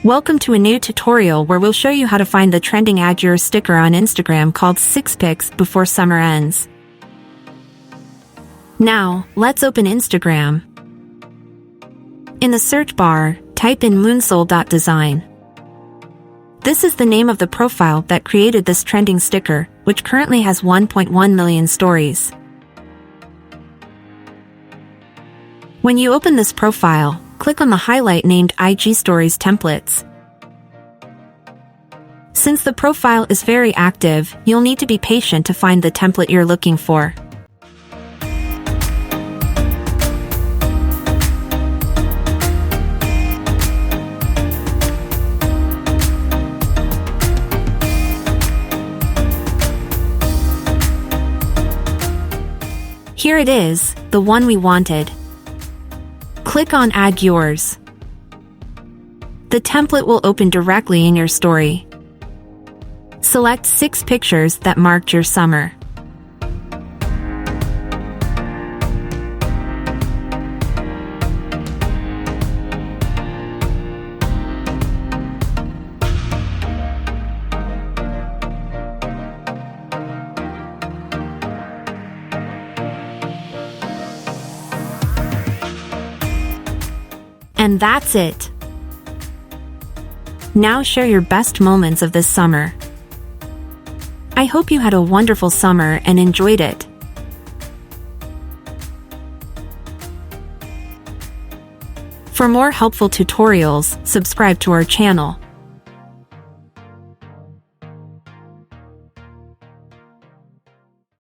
Welcome to a new tutorial where we'll show you how to find the trending Add Yours sticker on Instagram called 6 Pics before summer ends. Now, let's open Instagram. In the search bar, type in moonsoul.design. This is the name of the profile that created this trending sticker, which currently has 1.1 million stories. When you open this profile, click on the highlight named IG Stories Templates. Since the profile is very active, you'll need to be patient to find the template you're looking for. Here it is, the one we wanted. Click on Add Yours. The template will open directly in your story. Select 6 pictures that marked your summer. And that's it. Now share your best moments of this summer. I hope you had a wonderful summer and enjoyed it. For more helpful tutorials, subscribe to our channel.